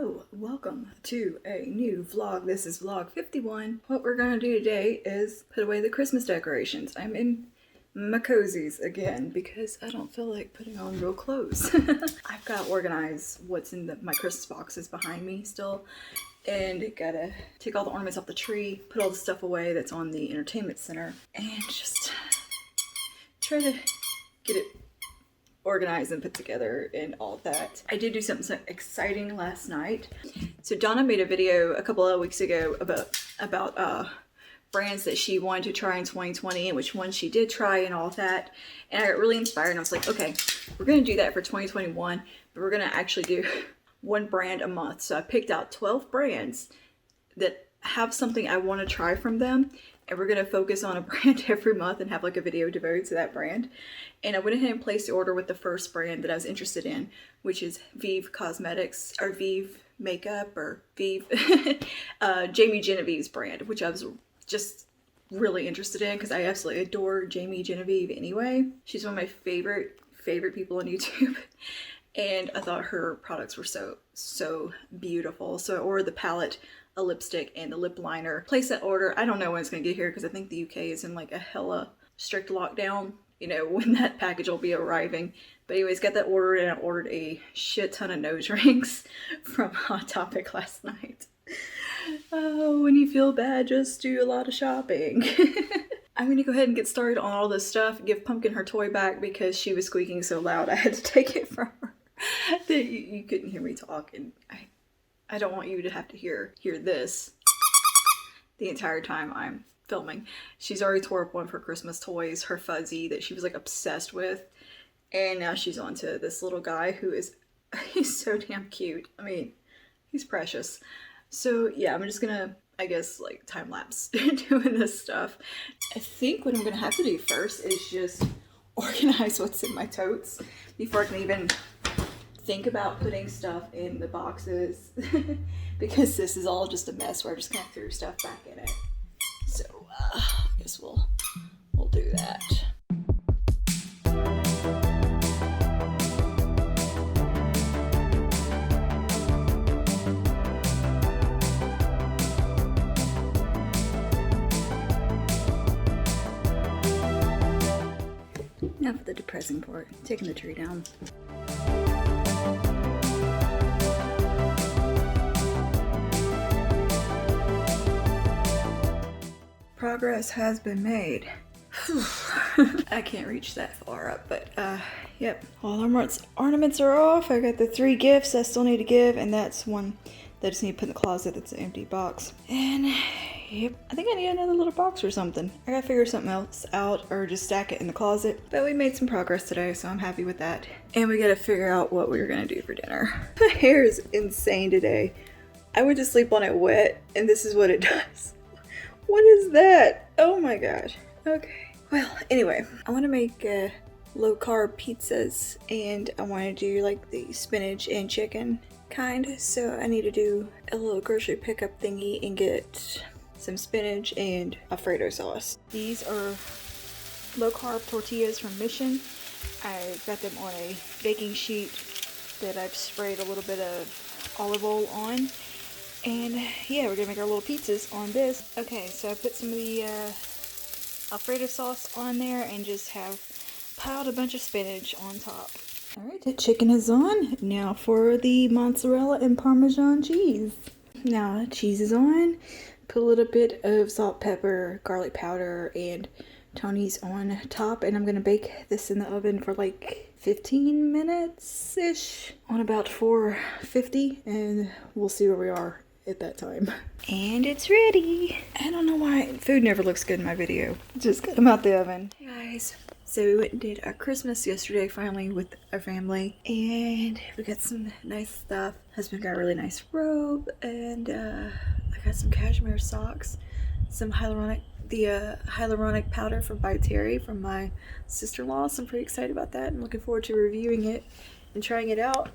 Hello, welcome to a new vlog. This is vlog 51. What we're gonna do today is put away the Christmas decorations. I'm in my cozies again because I don't feel like putting on real clothes. I've got to organize what's in my Christmas boxes behind me still, and gotta take all the ornaments off the tree, put all the stuff away that's on the entertainment center, and just try to get it organized and put together and all that. I did do something exciting last night. So Donna made a video a couple of weeks ago about brands that she wanted to try in 2020 and which ones she did try and all that. And I got really inspired and I was like, okay, we're gonna do that for 2021, but we're gonna actually do one brand a month. So I picked out 12 brands that have something I want to try from them, and we're going to focus on a brand every month and have like a video devoted to that brand. And I went ahead and placed the order with the first brand that I was interested in, which is Vive Cosmetics, or Vive Makeup, or Vive Jamie Genevieve's brand, which I was just really interested in because I absolutely adore Jamie Genevieve anyway. She's one of my favorite people on YouTube. And I thought her products were so beautiful. So I ordered the palette, a lipstick, and the lip liner. Place that order. I don't know when it's going to get here because I think the UK is in like a hella strict lockdown, you know, when that package will be arriving. But anyways, got that ordered, and I ordered a shit ton of nose rings from Hot Topic last night. Oh, when you feel bad, just do a lot of shopping. I'm going to go ahead and get started on all this stuff. Give Pumpkin her toy back because she was squeaking so loud I had to take it from her. That you couldn't hear me talk, and I don't want you to have to hear this the entire time I'm filming. She's already tore up one of her Christmas toys, her Fuzzy, that she was like obsessed with, and now she's on to this little guy who he's so damn cute. I mean, he's precious. So yeah, I'm just gonna, I guess, like time lapse doing this stuff. I think what I'm gonna have to do first is just organize what's in my totes before I can even think about putting stuff in the boxes because this is all just a mess where I just kind of threw stuff back in it. So I guess we'll do that. Now for the depressing part, taking the tree down. Progress has been made. I can't reach that far up, but yep. All our ornaments are off. I got the 3 gifts I still need to give, and that's one that I just need to put in the closet. That's an empty box. And yep, I think I need another little box or something. I gotta figure something else out or just stack it in the closet. But we made some progress today, so I'm happy with that. And we gotta figure out what we're gonna do for dinner. My hair is insane today. I went to sleep on it wet, and this is what it does. What is that? Oh my gosh. Okay. Well, anyway, I want to make low carb pizzas, and I want to do like the spinach and chicken kind. So I need to do a little grocery pickup thingy and get some spinach and Alfredo sauce. These are low carb tortillas from Mission. I got them on a baking sheet that I've sprayed a little bit of olive oil on. And yeah, we're gonna make our little pizzas on this. Okay, so I put some of the Alfredo sauce on there and just have piled a bunch of spinach on top. Alright, the chicken is on. Now for the mozzarella and Parmesan cheese. Now cheese is on. Put a little bit of salt, pepper, garlic powder, and Tony's on top. And I'm gonna bake this in the oven for like 15 minutes-ish on about 450, and we'll see where we are at that time. And it's ready. I don't know why food never looks good in my video. Just got them out the oven. Hey guys, so we went and did our Christmas yesterday finally with our family, and we got some nice stuff. Husband got a really nice robe, and I got some cashmere socks, some hyaluronic powder from By Terry from my sister-in-law, so I'm pretty excited about that. I'm looking forward to reviewing it and trying it out.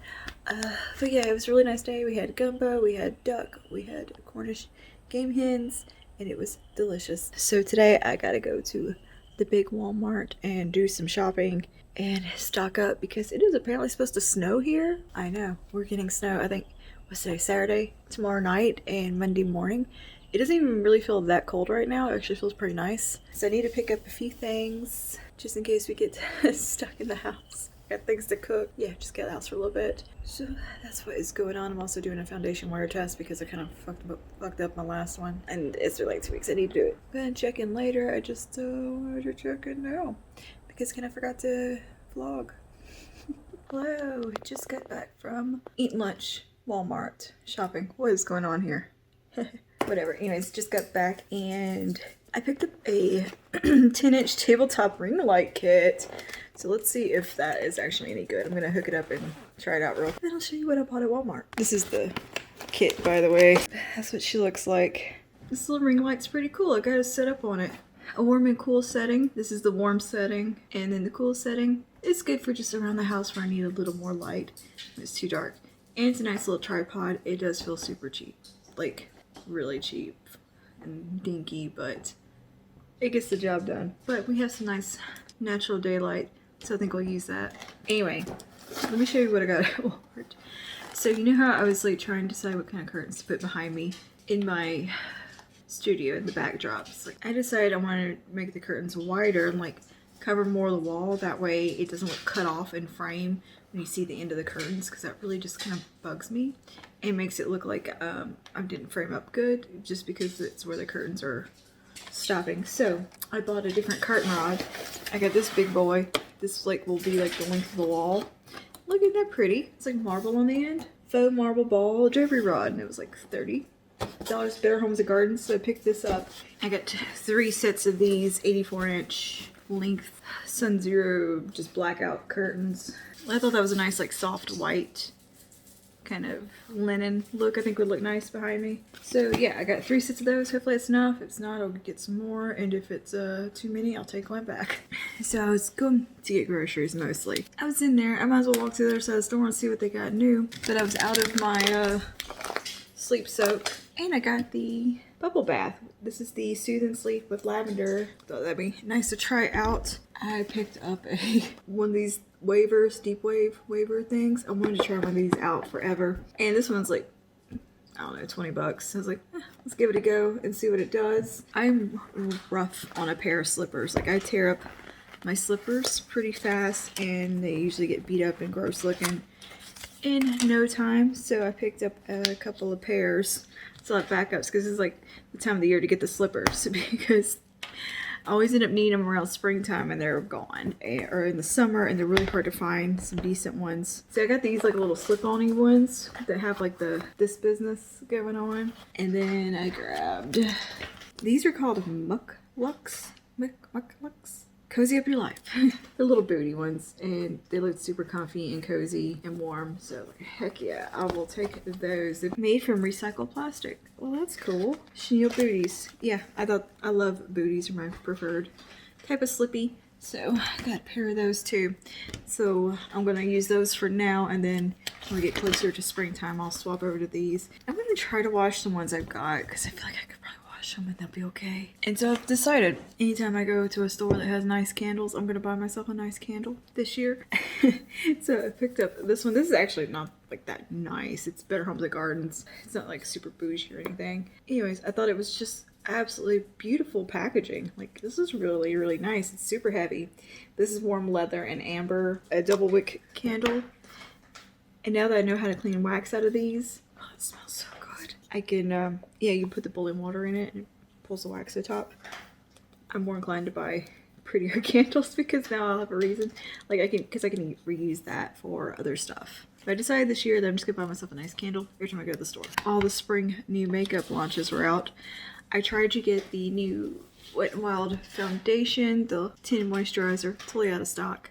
But yeah, it was a really nice day. We had gumbo, we had duck, we had Cornish game hens, and it was delicious. So today I gotta go to the big Walmart and do some shopping and stock up because it is apparently supposed to snow here. I know, we're getting snow. I think what's today, Saturday, tomorrow night, and Monday morning. It doesn't even really feel that cold right now. It actually feels pretty nice. So I need to pick up a few things just in case we get stuck in the house. Got things to cook. Yeah, just get out the house for a little bit. So that's what is going on. I'm also doing a foundation wear test because I kind of fucked up my last one. And it's been like 2 weeks. I need to do it. Gonna check in later. I just wanted to check in now because I forgot to vlog. Hello, just got back from eating lunch. Wal-Mart shopping. What is going on here? Whatever. Anyways, just got back and I picked up a 10-inch tabletop ring light kit. So let's see if that is actually any good. I'm gonna hook it up and try it out real quick. Then I'll show you what I bought at Walmart. This is the kit, by the way. That's what she looks like. This little ring light's pretty cool. I got it set up on it. A warm and cool setting. This is the warm setting. And then the cool setting. It's good for just around the house where I need a little more light. It's too dark. And it's a nice little tripod. It does feel super cheap. Like, really cheap and dinky, but it gets the job done. But we have some nice natural daylight, so I think we'll use that. Anyway, let me show you what I got at Walmart. So you know how I was like trying to decide what kind of curtains to put behind me in my studio in the backdrops. Like, I decided I wanted to make the curtains wider and like cover more of the wall. That way it doesn't look cut off in frame when you see the end of the curtains, because that really just kind of bugs me. It makes it look like I didn't frame up good just because it's where the curtains are stopping. So I bought a different curtain rod. I got this big boy. This like will be like the length of the wall. Look at that pretty. It's like marble on the end. Faux marble ball drapery rod, and it was like $30. Better Homes and Gardens. So I picked this up. I got 3 sets of these 84-inch length Sun Zero just blackout curtains. I thought that was a nice like soft white kind of linen look. I think would look nice behind me. So yeah, I got 3 sets of those. Hopefully it's enough. If it's not, I'll get some more, and if it's too many, I'll take one back. So I was going to get groceries mostly. I was in there. I might as well walk to the other side of the store and see what they got new. But I was out of my sleep soak, and I got the bubble bath. This is the Soothe and Sleep with lavender. Thought that'd be nice to try out. I picked up one of these wavers, deep wave waver things. I wanted to try one of these out forever. And this one's like, I don't know, 20 bucks. I was like, let's give it a go and see what it does. I'm rough on a pair of slippers. Like, I tear up my slippers pretty fast and they usually get beat up and gross looking in no time. So I picked up a couple of pairs. So I have backups because it's like the time of the year to get the slippers, because I always end up needing them around springtime and they're gone, or in the summer, and they're really hard to find some decent ones. So I got these like little slip-on-y ones that have like this business going on. And then I grabbed, these are called Muck Lux. Cozy Up Your Life. They're little booty ones, and they look super comfy and cozy and warm. So like, heck yeah, I will take those. They're made from recycled plastic. Well, that's cool. Chenille booties. Yeah, I love booties, are my preferred type of slippy. So I got a pair of those too. So I'm gonna use those for now, and then when we get closer to springtime, I'll swap over to these. I'm gonna try to wash the ones I've got because I feel like I could probably wash them and they'll be okay. And so I've decided anytime I go to a store that has nice candles, I'm gonna buy myself a nice candle this year. So I picked up this one. This is actually not like that nice. It's Better Homes and Gardens. It's not like super bougie or anything. Anyways, I thought it was just absolutely beautiful packaging. Like, this is really, really nice. It's super heavy. This is warm leather and amber, a double wick candle. And now that I know how to clean wax out of these, oh, it smells so good. I can, yeah, you put the boiling water in it and it pulls the wax to the top. I'm more inclined to buy prettier candles because now I'll have a reason. Like, I can reuse that for other stuff. But I decided this year that I'm just gonna buy myself a nice candle every time I go to the store. All the spring new makeup launches were out. I tried to get the new Wet n Wild foundation, the tinted moisturizer, totally out of stock.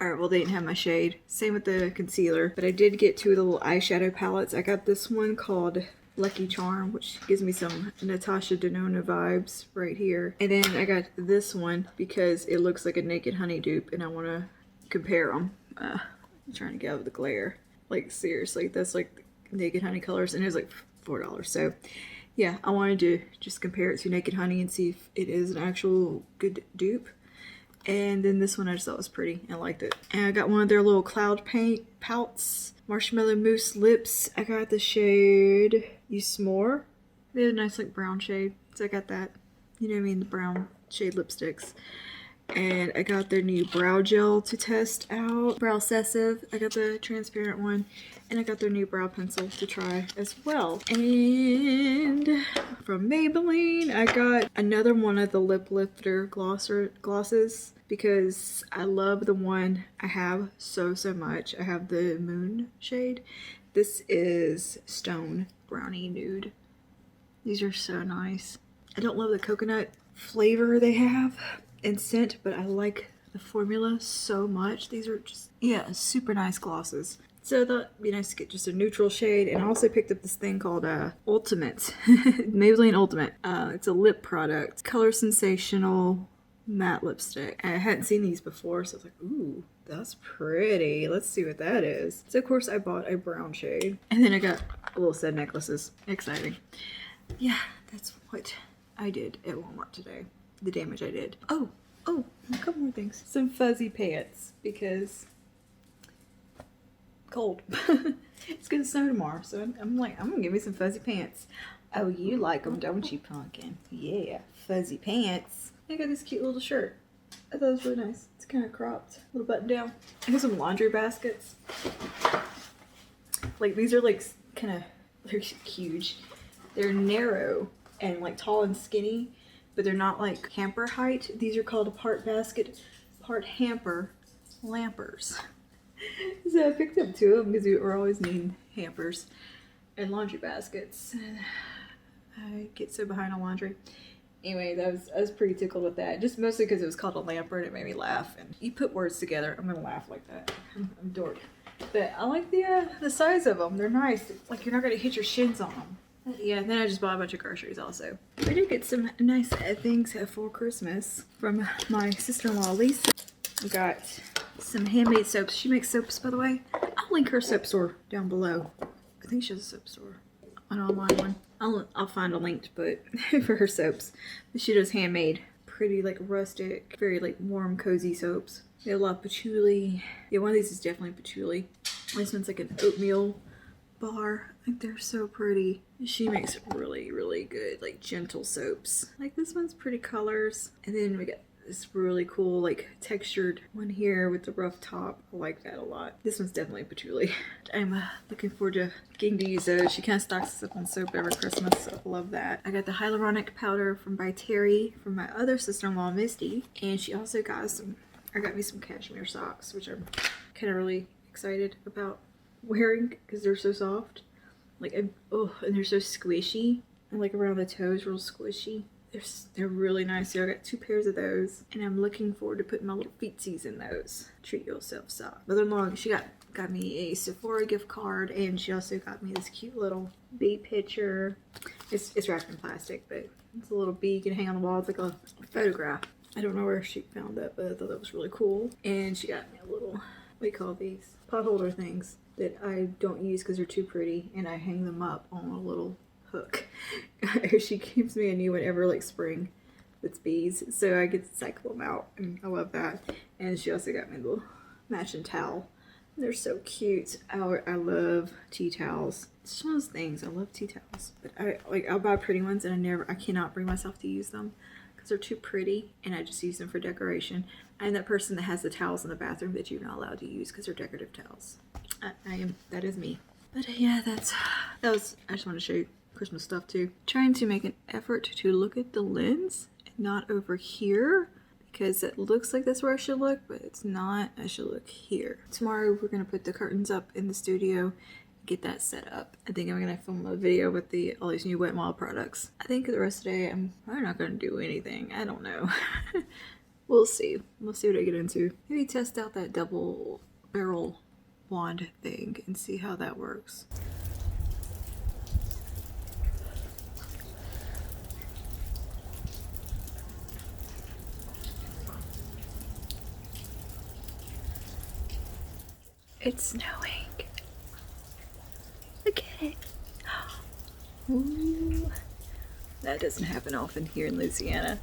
Alright, well, they didn't have my shade. Same with the concealer. But I did get 2 of the little eyeshadow palettes. I got this one called Lucky Charm, which gives me some Natasha Denona vibes right here. And then I got this one because it looks like a Naked Honey dupe and I want to compare them. I'm trying to get out of the glare. Like, seriously, that's like Naked Honey colors, and it was like $4. So yeah, I wanted to just compare it to Naked Honey and see if it is an actual good dupe. And then this one I just thought was pretty and I liked it. And I got one of their little cloud paint pouts. Marshmallow Mousse lips. I got the shade You S'more. They have a nice like brown shade, so I got that. You know what I mean, the brown shade lipsticks. And I got their new brow gel to test out. Brow Obsessive. I got the transparent one. And I got their new brow pencil to try as well. And from Maybelline, I got another one of the lip lifter glosses because I love the one I have so much. I have the Moon shade. This is Stone Brownie Nude. These are so nice. I don't love the coconut flavor they have and scent, but I like the formula so much. These are just, yeah, super nice glosses. So I thought it'd be nice to get just a neutral shade. And I also picked up this thing called Ultimate. Maybelline Ultimate. It's a lip product. Color Sensational matte lipstick. I hadn't seen these before, so I was like, ooh, that's pretty. Let's see what that is. So of course I bought a brown shade. And then I got little stud necklaces. Exciting. Yeah, that's what I did at Walmart today. The damage I did. Oh, a couple more things. Some fuzzy pants because cold. It's gonna snow tomorrow, so I'm gonna give me some fuzzy pants. Oh, you like them, don't you, Pumpkin? Yeah, fuzzy pants. I got this cute little shirt. I thought it was really nice. It's kind of cropped, little button down. I got some laundry baskets. Like these are like kind of, they're huge. They're narrow and like tall and skinny, but they're not like hamper height. These are called a part basket, part hamper lampers. So I picked up two of them because we were always needing hampers and laundry baskets. And I get so behind on laundry. Anyway, I was pretty tickled with that. Just mostly because it was called a lamper and it made me laugh. And you put words together, I'm gonna laugh like that. I'm a dork. But I like the size of them. They're nice. It's like you're not gonna hit your shins on them. Yeah, then I just bought a bunch of groceries also. I did get some nice things for Christmas from my sister-in-law, Lisa. I got some handmade soaps. She makes soaps, by the way. I'll link her soap store down below. I think she has a soap store, an online one. I'll find a link, but for her soaps. She does handmade, pretty like rustic, very like warm, cozy soaps. They have a lot of patchouli. Yeah, one of these is definitely patchouli. This one's like an oatmeal bar. Like they're so pretty. She makes really good like gentle soaps. Like this one's pretty colors. And then we got this really cool like textured one here with the rough top. I like that a lot. This one's definitely patchouli. I'm looking forward to getting to use those. She kind of stocks us up on soap every Christmas, so I love that. I got the hyaluronic powder from by Terry from my other sister-in-law, Misty. And she also got me some cashmere socks, which I'm kind of really excited about wearing because they're so soft. Like, and they're so squishy. And like around the toes, real squishy. They're really nice. So I got 2 pairs of those. And I'm looking forward to putting my little feetsies in those. Treat yourself soft. Mother-in-law, she got me a Sephora gift card. And she also got me this cute little bee picture. It's wrapped in plastic, but it's a little bee you can hang on the wall. It's like a photograph. I don't know where she found that, but I thought that was really cool. And she got me a little, what do you call these? Pot holder things that I don't use because they're too pretty. And I hang them up on a little hook. She keeps me a new one every like spring that's bees, so I get to cycle them out, and I love that. And she also got me a little matching towel. They're so cute. I love tea towels. It's just one of those things. I love tea towels, but I'll buy pretty ones, and I cannot bring myself to use them because they're too pretty, and I just use them for decoration. I'm that person that has the towels in the bathroom that you're not allowed to use because they're decorative towels. That is me. But yeah, I just want to show you Christmas stuff too. Trying to make an effort to look at the lens and not over here because it looks like that's where I should look, but it's not. I should look here. Tomorrow we're going to put the curtains up in the studio and get that set up. I think I'm going to film a video with all these new Wet n Wild products. I think the rest of the day I'm probably not going to do anything. I don't know. We'll see. We'll see what I get into. Maybe test out that double barrel wand thing and see how that works. It's snowing. Look at it. Ooh. That doesn't happen often here in Louisiana.